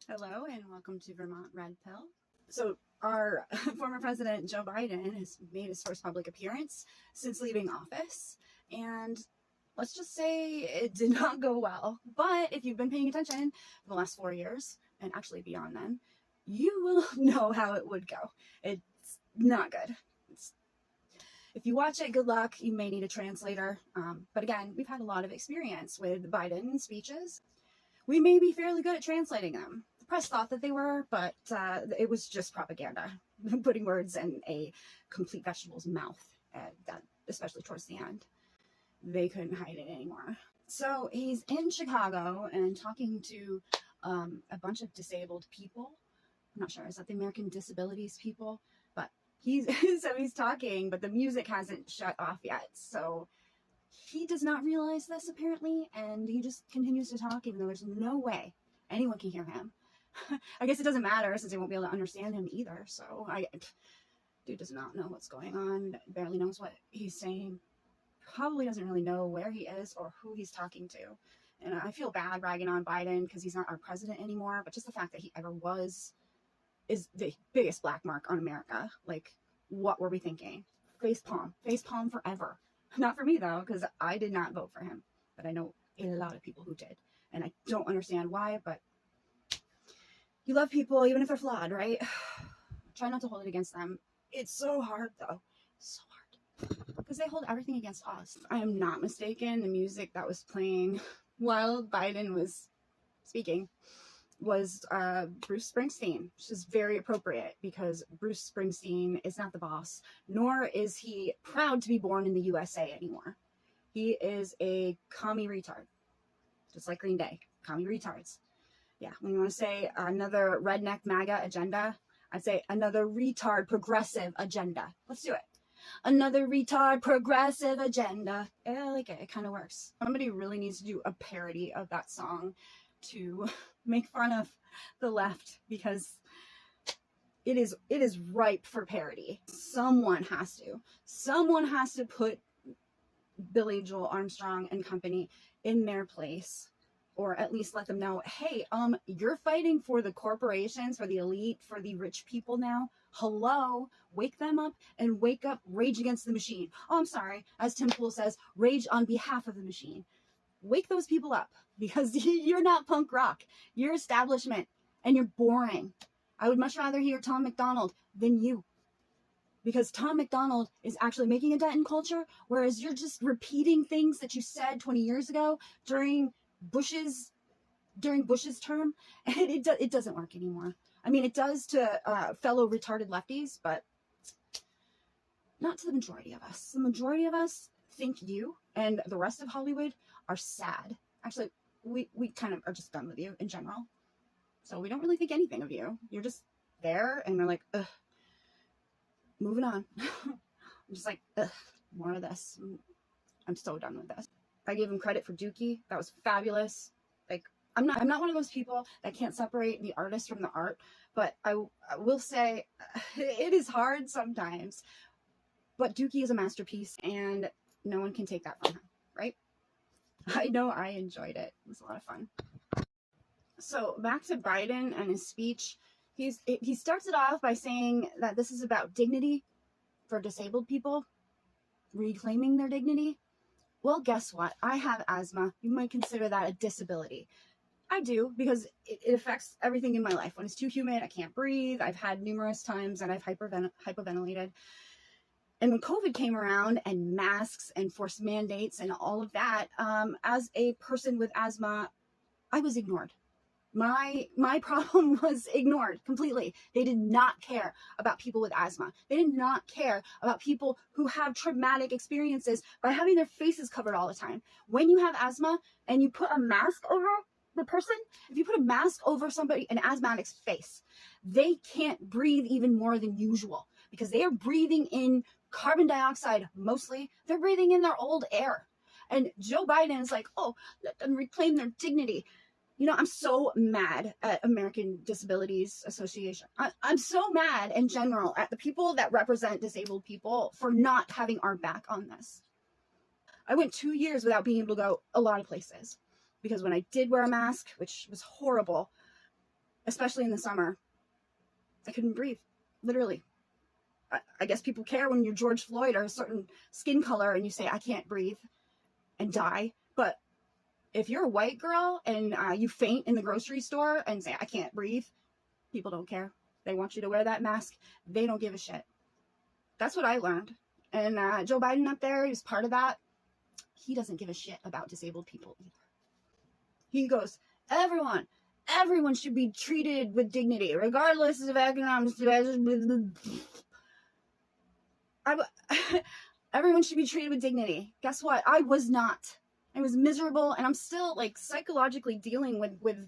Hello and welcome to Vermont Red Pill. So our former president Joe Biden has made his first public appearance since leaving office, and let's just say it did not go well. But if you've been paying attention for the last 4 years, and actually beyond then, you will know how it would go. It's not good. If you watch it, good luck. You may need a translator. But again, we've had a lot of experience with Biden speeches. We may be fairly good at translating them. The press thought that they were, but it was just propaganda, putting words in a complete vegetable's mouth, that, especially towards the end. They couldn't hide it anymore. So he's in Chicago and talking to a bunch of disabled people. I'm not sure, is that the American Disabilities people? But he's talking, but the music hasn't shut off yet. So he does not realize this apparently, and he just continues to talk even though there's no way anyone can hear him. I guess it doesn't matter since they won't be able to understand him either. So dude does not know what's going on, barely knows what he's saying, probably doesn't really know where he is or who he's talking to. And I feel bad ragging on Biden because he's not our president anymore, but just the fact that he ever was is the biggest black mark on America. Like, what were we thinking? Face palm forever. Not for me though, because I did not vote for him, but I know a lot of people who did, and I don't understand why, but you love people even if they're flawed, right? Try not to hold it against them. It's so hard though, so hard, because they hold everything against us. I am not mistaken, the music that was playing while Biden was speaking was Bruce Springsteen, which is very appropriate because Bruce Springsteen is not the boss, nor is he proud to be born in the USA anymore. He is a commie retard, just like Green Day, commie retards. Yeah, when you want to say another redneck MAGA agenda, I'd say another retard progressive agenda. Let's do it. Another retard progressive agenda. Yeah, I like it. It kind of works. Somebody really needs to do a parody of that song to make fun of the left, because it is ripe for parody. Someone has to put Billy Joel Armstrong and company in their place, or at least let them know, hey, you're fighting for the corporations, for the elite, for the rich people now. Hello, wake them up and wake up, rage against the machine. Oh, I'm sorry, as Tim Pool says, rage on behalf of the machine. Wake those people up, because you're not punk rock. You're establishment, and you're boring. I would much rather hear Tom MacDonald than you, because Tom MacDonald is actually making a dent in culture, whereas you're just repeating things that you said 20 years ago during Bush's term, and it doesn't work anymore. I mean, it does to fellow retarded lefties, but not to the majority of us. The majority of us think you and the rest of Hollywood are sad. Actually, we kind of are just done with you in general. So we don't really think anything of you. You're just there, and we're like, ugh, moving on. I'm just like, ugh, more of this. I'm so done with this. I gave him credit for Dookie. That was fabulous. Like, I'm not one of those people that can't separate the artist from the art, but I will say it is hard sometimes. But Dookie is a masterpiece, and no one can take that from him, right? I know I enjoyed it. It was a lot of fun. So back to Biden and his speech. He starts it off by saying that this is about dignity for disabled people, reclaiming their dignity. Well, guess what? I have asthma. You might consider that a disability. I do, because it affects everything in my life. When it's too humid, I can't breathe. I've had numerous times that I've hyperventilated. And when COVID came around, and masks and forced mandates and all of that, as a person with asthma, I was ignored. My problem was ignored completely. They did not care about people with asthma. They did not care about people who have traumatic experiences by having their faces covered all the time. When you have asthma and you put a mask over the person, if you put a mask over an asthmatic's face, they can't breathe even more than usual, because they are breathing in carbon dioxide mostly. They're breathing in their old air. And Joe Biden is like, oh, let them reclaim their dignity. You know, I'm so mad at American Disabilities Association. I'm so mad in general at the people that represent disabled people for not having our back on this. I went 2 years without being able to go a lot of places, because when I did wear a mask, which was horrible, especially in the summer. I couldn't breathe, literally. I guess people care when you're George Floyd or a certain skin color and you say, I can't breathe and die. But if you're a white girl and you faint in the grocery store and say, I can't breathe, people don't care. They want you to wear that mask. They don't give a shit. That's what I learned. And Joe Biden up there, he was part of that. He doesn't give a shit about disabled people either. He goes, everyone should be treated with dignity, regardless of economic status. Everyone should be treated with dignity. Guess what? I was not. I was miserable, and I'm still like psychologically dealing with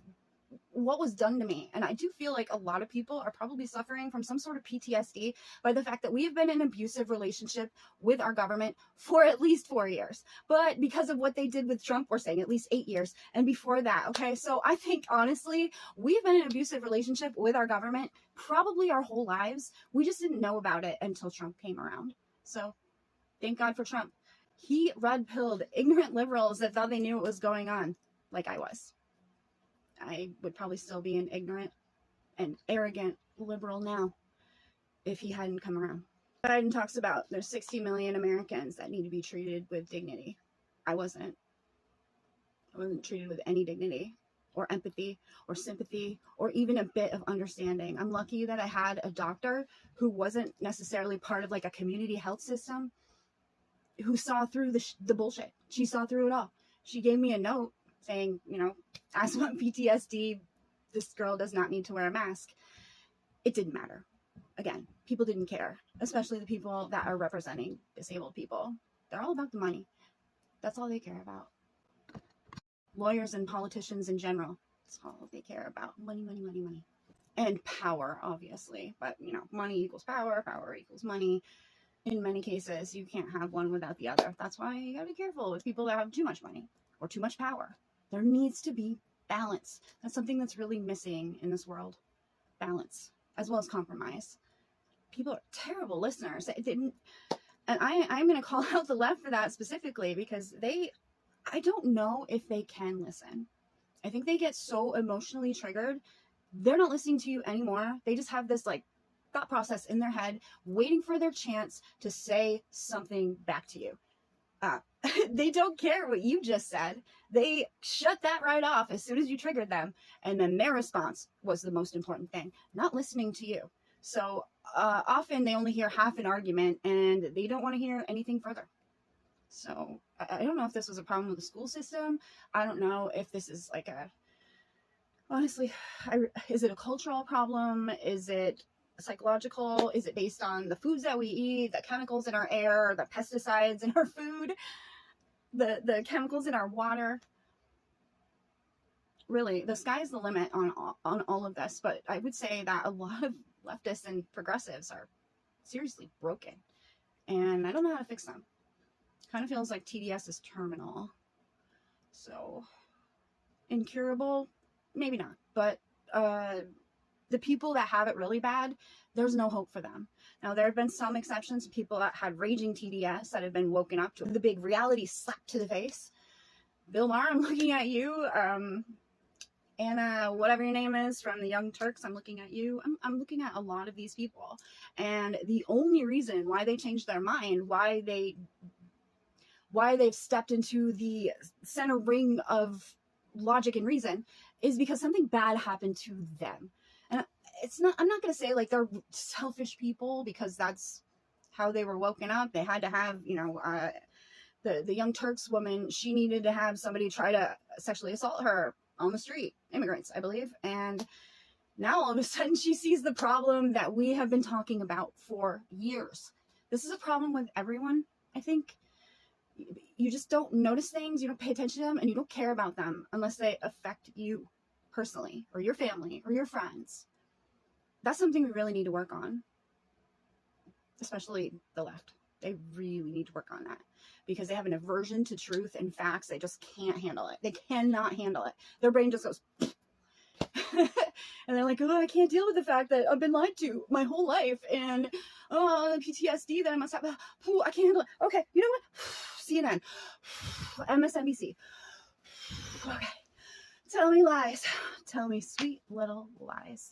what was done to me. And I do feel like a lot of people are probably suffering from some sort of PTSD by the fact that we have been in an abusive relationship with our government for at least 4 years. But because of what they did with Trump, we're saying at least 8 years. And before that, okay? So I think, honestly, we've been in an abusive relationship with our government probably our whole lives. We just didn't know about it until Trump came around. So thank God for Trump. He red-pilled ignorant liberals that thought they knew what was going on, like I was. I would probably still be an ignorant and arrogant liberal now if he hadn't come around. Biden talks about there's 60 million Americans that need to be treated with dignity. I wasn't treated with any dignity or empathy or sympathy or even a bit of understanding. I'm lucky that I had a doctor who wasn't necessarily part of like a community health system who saw through the bullshit. She saw through it all. She gave me a note saying, you know, asthma, PTSD, this girl does not need to wear a mask. It didn't matter. Again, people didn't care, especially the people that are representing disabled people. They're all about the money. That's all they care about. Lawyers and politicians in general, that's all they care about. Money, money, money, money. And power, obviously. But, you know, money equals power, power equals money. In many cases, you can't have one without the other. That's why you gotta be careful with people that have too much money or too much power. There needs to be balance. That's something that's really missing in this world. Balance, as well as compromise. People are terrible listeners. They didn't, and I'm going to call out the left for that specifically because I don't know if they can listen. I think they get so emotionally triggered. They're not listening to you anymore. They just have this like thought process in their head, waiting for their chance to say something back to you. They don't care what you just said. They shut that right off as soon as you triggered them. And then their response was the most important thing, not listening to you. So often they only hear half an argument and they don't want to hear anything further. So I don't know if this was a problem with the school system. I don't know if this is like honestly, is it a cultural problem? Is it psychological? Is it based on the foods that we eat, the chemicals in our air, the pesticides in our food, the chemicals in our water? Really, the sky's the limit on all of this, but I would say that a lot of leftists and progressives are seriously broken, and I don't know how to fix them. Kind of feels like TDS is terminal. So, incurable? Maybe not, but the people that have it really bad, there's no hope for them. Now, there have been some exceptions, people that had raging TDS that have been woken up to the big reality slap to the face. Bill Maher, I'm looking at you. Anna, whatever your name is, from the Young Turks, I'm looking at you. I'm looking at a lot of these people. And the only reason why they changed their mind, why they've stepped into the center ring of logic and reason, is because something bad happened to them. And I'm not going to say like they're selfish people, because that's how they were woken up. They had to have, you know, the Young Turks woman, she needed to have somebody try to sexually assault her on the street, immigrants, I believe. And now all of a sudden she sees the problem that we have been talking about for years. This is a problem with everyone, I think. You just don't notice things, you don't pay attention to them, and you don't care about them unless they affect you personally, or your family, or your friends. That's something we really need to work on, especially the left. They really need to work on that, because they have an aversion to truth and facts. They just can't handle it. They cannot handle it. Their brain just goes, and they're like, oh, I can't deal with the fact that I've been lied to my whole life, and oh, PTSD that I must have. Oh, I can't handle it. Okay, you know what? CNN, MSNBC. Okay, Tell me lies. Tell me sweet little lies.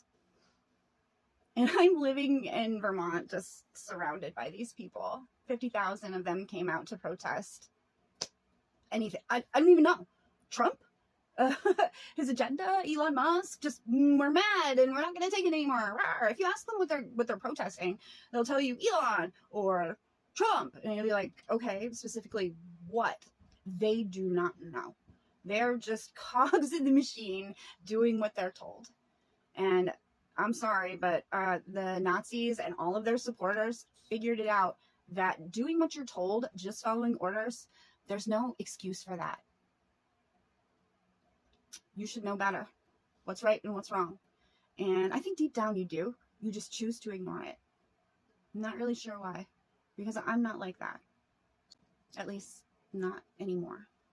And I'm living in Vermont, just surrounded by these people. 50,000 of them came out to protest anything. I don't even know. Trump? His agenda? Elon Musk? Just, we're mad and we're not going to take it anymore. Rawr. If you ask them what they're protesting, they'll tell you Elon or Trump. And you'll be like, okay, specifically what? They do not know. They're just cogs in the machine doing what they're told. And I'm sorry, but the Nazis and all of their supporters figured it out that doing what you're told, just following orders, there's no excuse for that. You should know better what's right and what's wrong. And I think deep down you do. You just choose to ignore it. I'm not really sure why, because I'm not like that. At least not anymore.